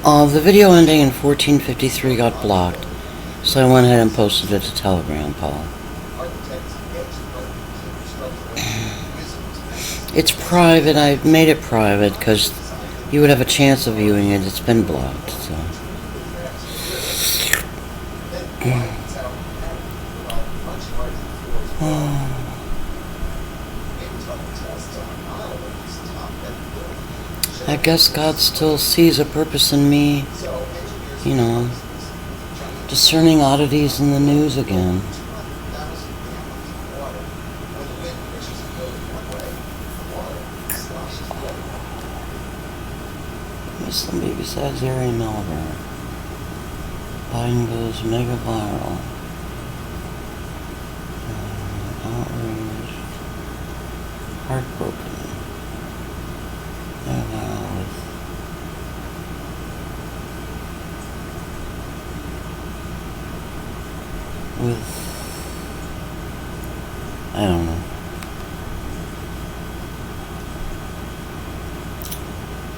The video ending in 1453 got blocked, so I went ahead and posted it to Telegram, Paul. It's private. I made it private because you would have a chance of viewing it. It's been blocked, so. I guess God still sees a purpose in me, you know, discerning oddities in the news again. Muslim baby says Harry Melbourne. Biden goes mega viral. Outraged. Heartbroken. Mega viral with I don't know.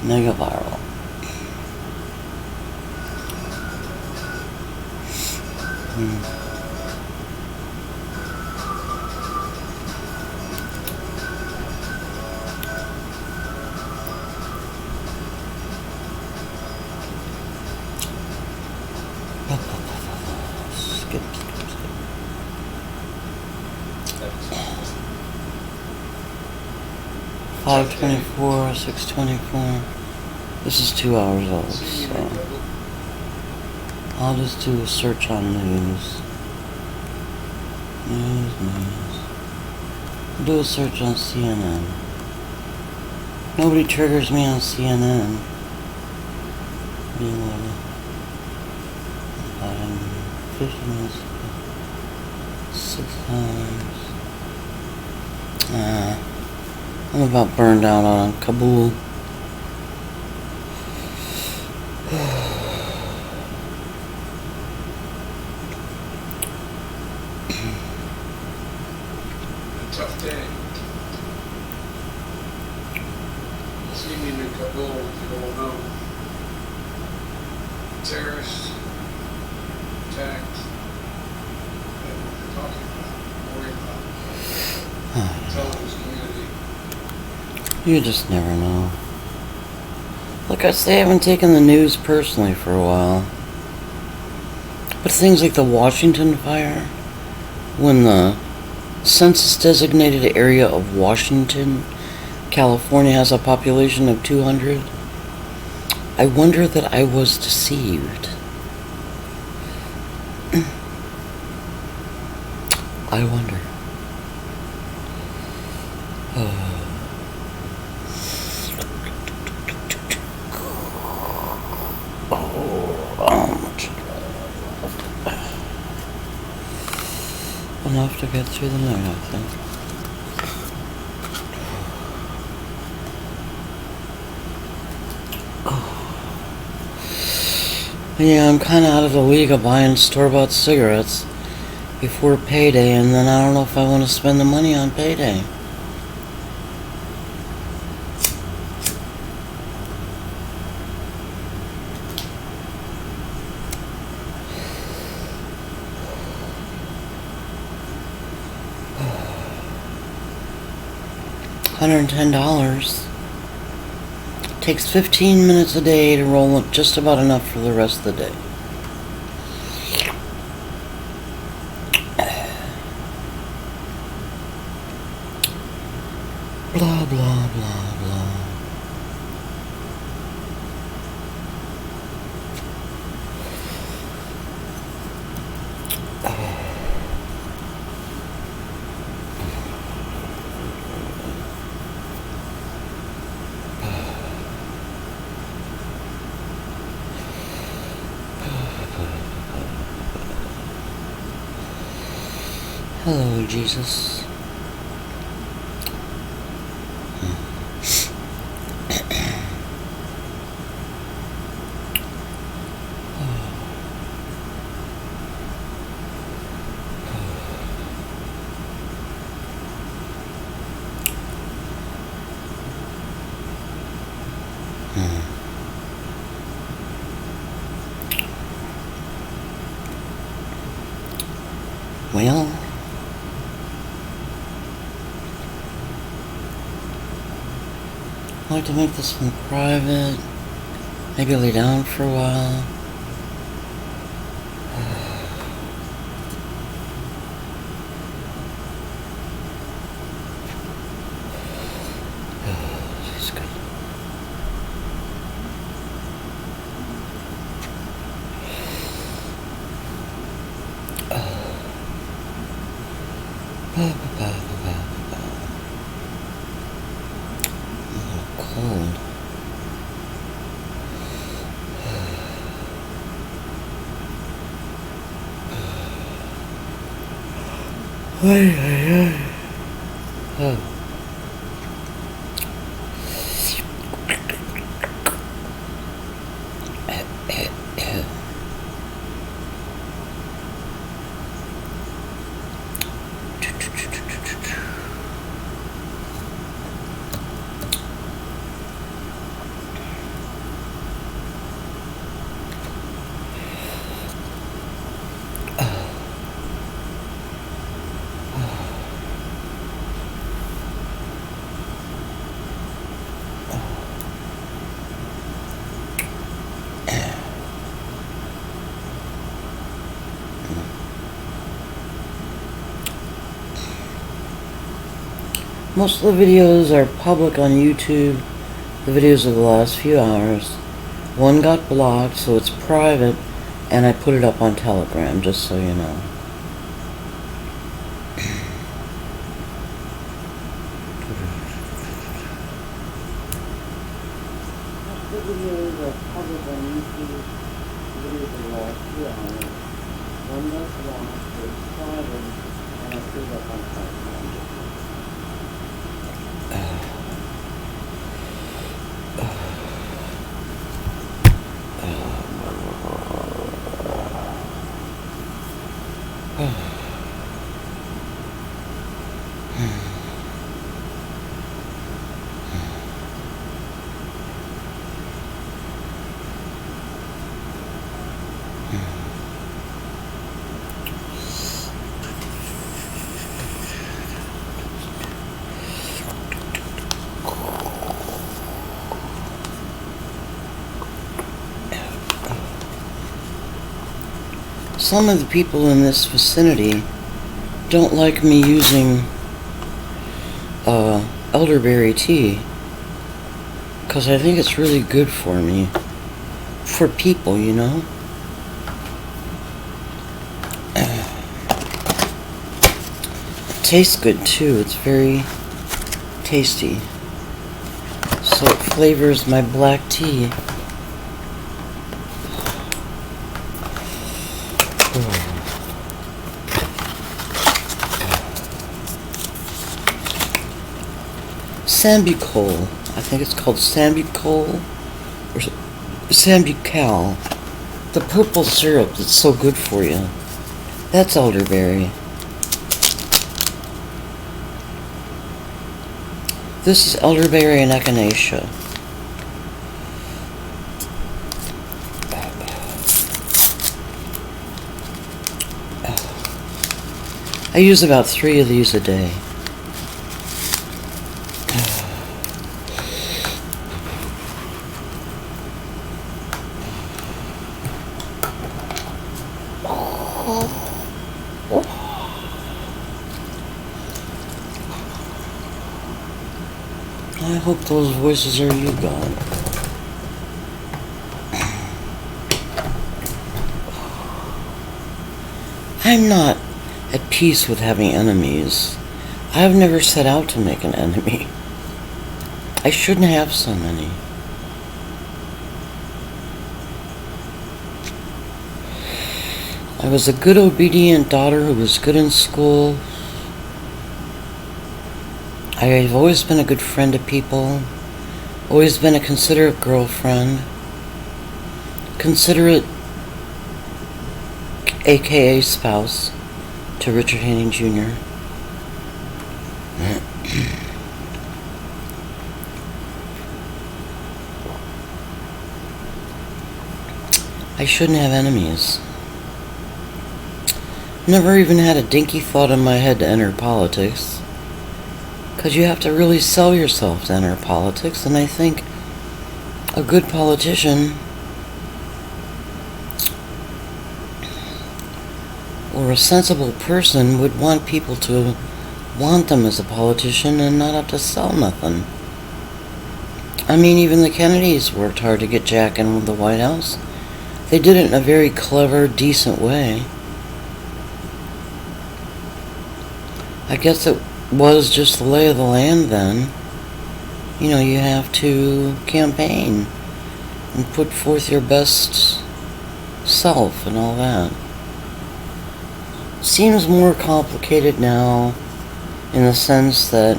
Mega viral. Hmm. 5:24, 6:24. This is 2 hours old, so I'll just do a search on news. News. I'll do a search on CNN. Nobody triggers me on CNN. About 50 minutes ago. 6 times. I'm about burned out on Kabul. Tough day. See me in Kabul, if you don't know. Terrorists, attacked, and what they're talking about, worried about. Intelligence community. You just never know. Like I say, I haven't taken the news personally for a while. But things like the Washington fire, when the census designated area of Washington, California has a population of 200, I wonder that I was deceived. I wonder. Enough to get through the night, I think. Yeah, I'm kind of out of the league of buying store-bought cigarettes before payday, and then I don't know if I want to spend the money on payday. $110. Takes 15 minutes a day to roll up, just about enough for the rest of the day. Blah, blah, blah, blah. Hello, Jesus. Well, I'd like to make this one private. Maybe lay down for a while. She's good. I'm a little cold. Ay, ay, ay. Oh. Most of the videos are public on YouTube, the videos of the last few hours. One got blocked, so it's private, and I put it up on Telegram, just so you know. Most of the videos are public on YouTube, the videos of the last few hours. One got blocked, so it's private, and I put it up on Telegram. Some of the people in this vicinity don't like me using elderberry tea because I think it's really good for me, for people, you know. It tastes good too. It's very tasty, so it flavors my black tea. Sambucol. I think it's called Sambucol or Sambucal. The purple syrup that's so good for you. That's elderberry. This is elderberry and echinacea. I use about 3 of these a day. I hope those voices are you, God. I'm not at peace with having enemies. I've never set out to make an enemy. I shouldn't have so many. I was a good, obedient daughter who was good in school. I've always been a good friend to people. Always been a considerate girlfriend. Considerate, aka spouse, to Richard Haney Jr. I shouldn't have enemies. Never even had a dinky thought in my head to enter politics. Because you have to really sell yourself to enter politics, and I think a good politician or a sensible person would want people to want them as a politician and not have to sell nothing. I mean, even the Kennedys worked hard to get Jack in with the White House. They did it in a very clever, decent way. I guess it was just the lay of the land then. You know, you have to campaign and put forth your best self and all that. Seems more complicated now in the sense that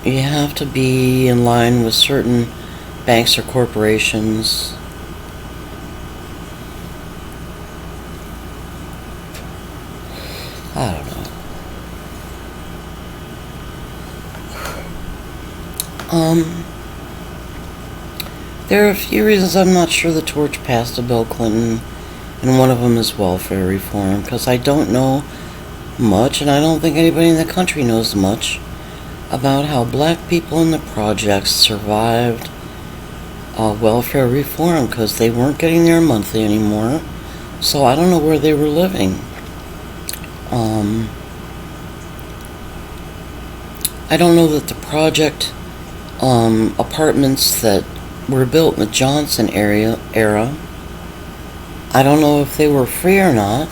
you have to be in line with certain banks or corporations. I don't know. There are a few reasons I'm not sure the torch passed to Bill Clinton, and one of them is welfare reform, because I don't know much, and I don't think anybody in the country knows much about how black people in the projects survived welfare reform, because they weren't getting their monthly anymore, so I don't know where they were living. I don't know that the project apartments that were built in the Johnson era, I don't know if they were free or not,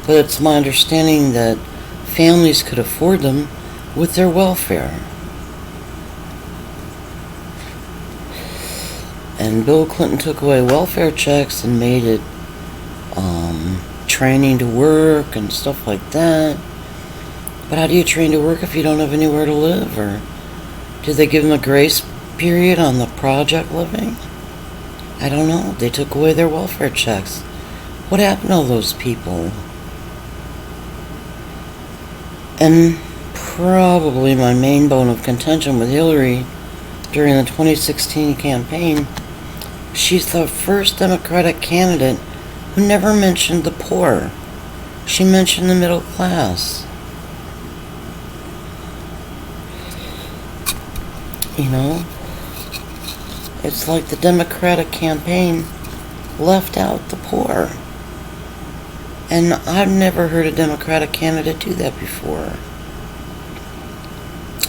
but it's my understanding that families could afford them with their welfare. And Bill Clinton took away welfare checks and made it training to work and stuff like that. But how do you train to work if you don't have anywhere to live? Or did they give them a grace period on the project living? I don't know. They took away their welfare checks. What happened to all those people? And probably my main bone of contention with Hillary during the 2016 campaign, she's the first Democratic candidate who never mentioned the poor. She mentioned the middle class. You know, it's like the Democratic campaign left out the poor. And I've never heard a Democratic candidate do that before.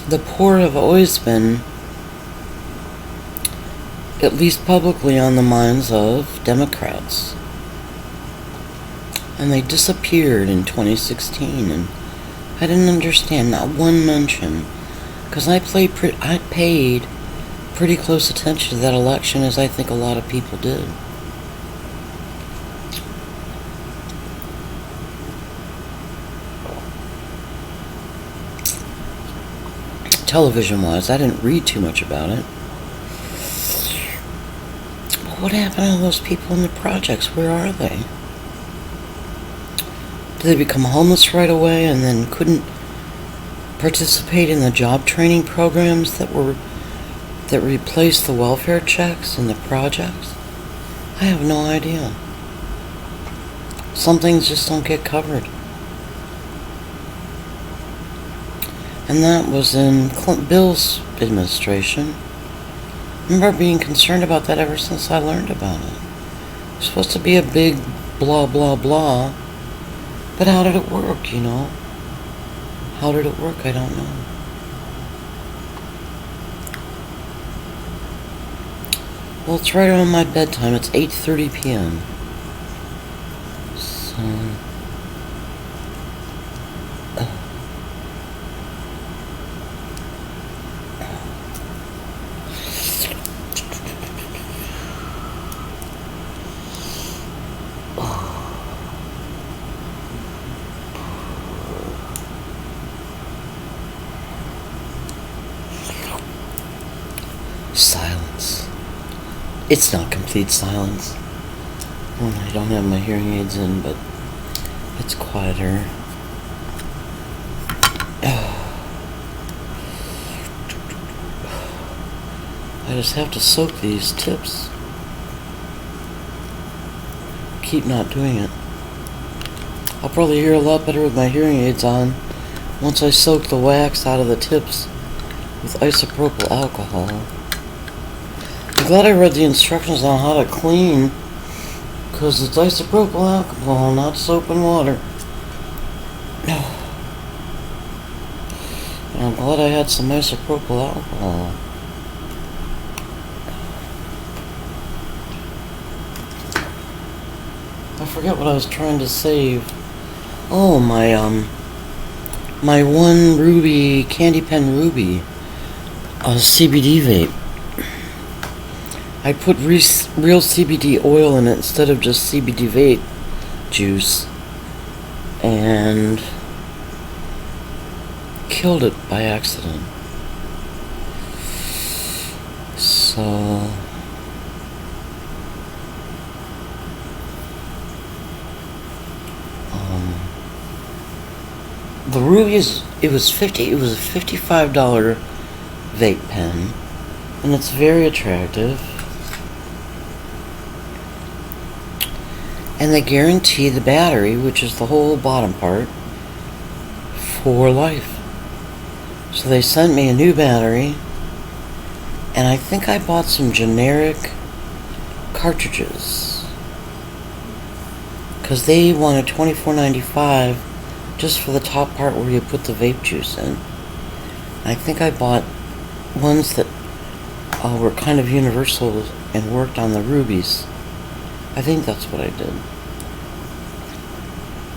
The poor have always been, at least publicly, on the minds of Democrats. And they disappeared in 2016, and I didn't understand, not one mention. Because I paid pretty close attention to that election, as I think a lot of people did. Television-wise, I didn't read too much about it. But what happened to all those people in the projects? Where are they? Did they become homeless right away and then couldn't participate in the job training programs that replaced the welfare checks in the projects? I have no idea. Some things just don't get covered. And that was in Bill's administration. I remember being concerned about that ever since I learned about it. It was supposed to be a big blah blah blah, but how did it work, you know? How did it work? I don't know. Well, it's right around my bedtime. It's 8:30 p.m. So... Silence. It's not complete silence when I don't have my hearing aids in, but it's quieter. I just have to soak these tips. Keep not doing it. I'll probably hear a lot better with my hearing aids on once I soak the wax out of the tips with isopropyl alcohol. I'm glad I read the instructions on how to clean, because it's isopropyl alcohol, not soap and water. And I'm glad I had some isopropyl alcohol. I forget what I was trying to save. Oh, my one Ruby, Candy Pen Ruby, CBD vape. I put real CBD oil in it instead of just CBD vape juice, and killed it by accident. So the Ruby it was a $55 vape pen, and it's very attractive. And they guarantee the battery, which is the whole bottom part, for life. So they sent me a new battery, and I think I bought some generic cartridges, because they wanted $24.95 just for the top part where you put the vape juice in. I think I bought ones that were kind of universal and worked on the Rubies. I think that's what I did.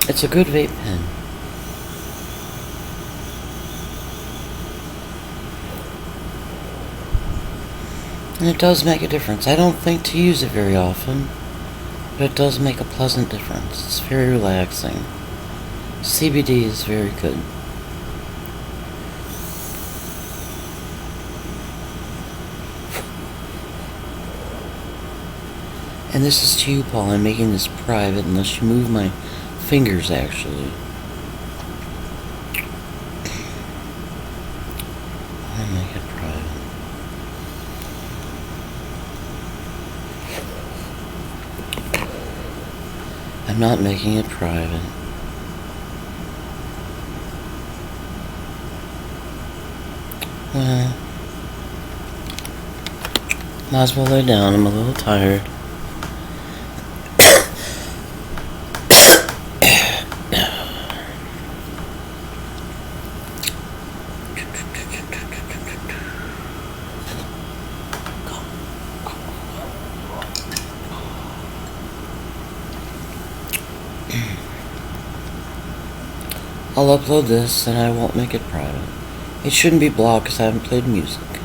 It's a good vape pen. And it does make a difference. I don't think to use it very often, but it does make a pleasant difference. It's very relaxing. CBD is very good. And this is to you, Paul. I'm making this private unless you move my fingers, actually. I'll make it private. I'm not making it private. Well, might as well lay down. I'm a little tired. I'll upload this and I won't make it private. It shouldn't be blocked because I haven't played music.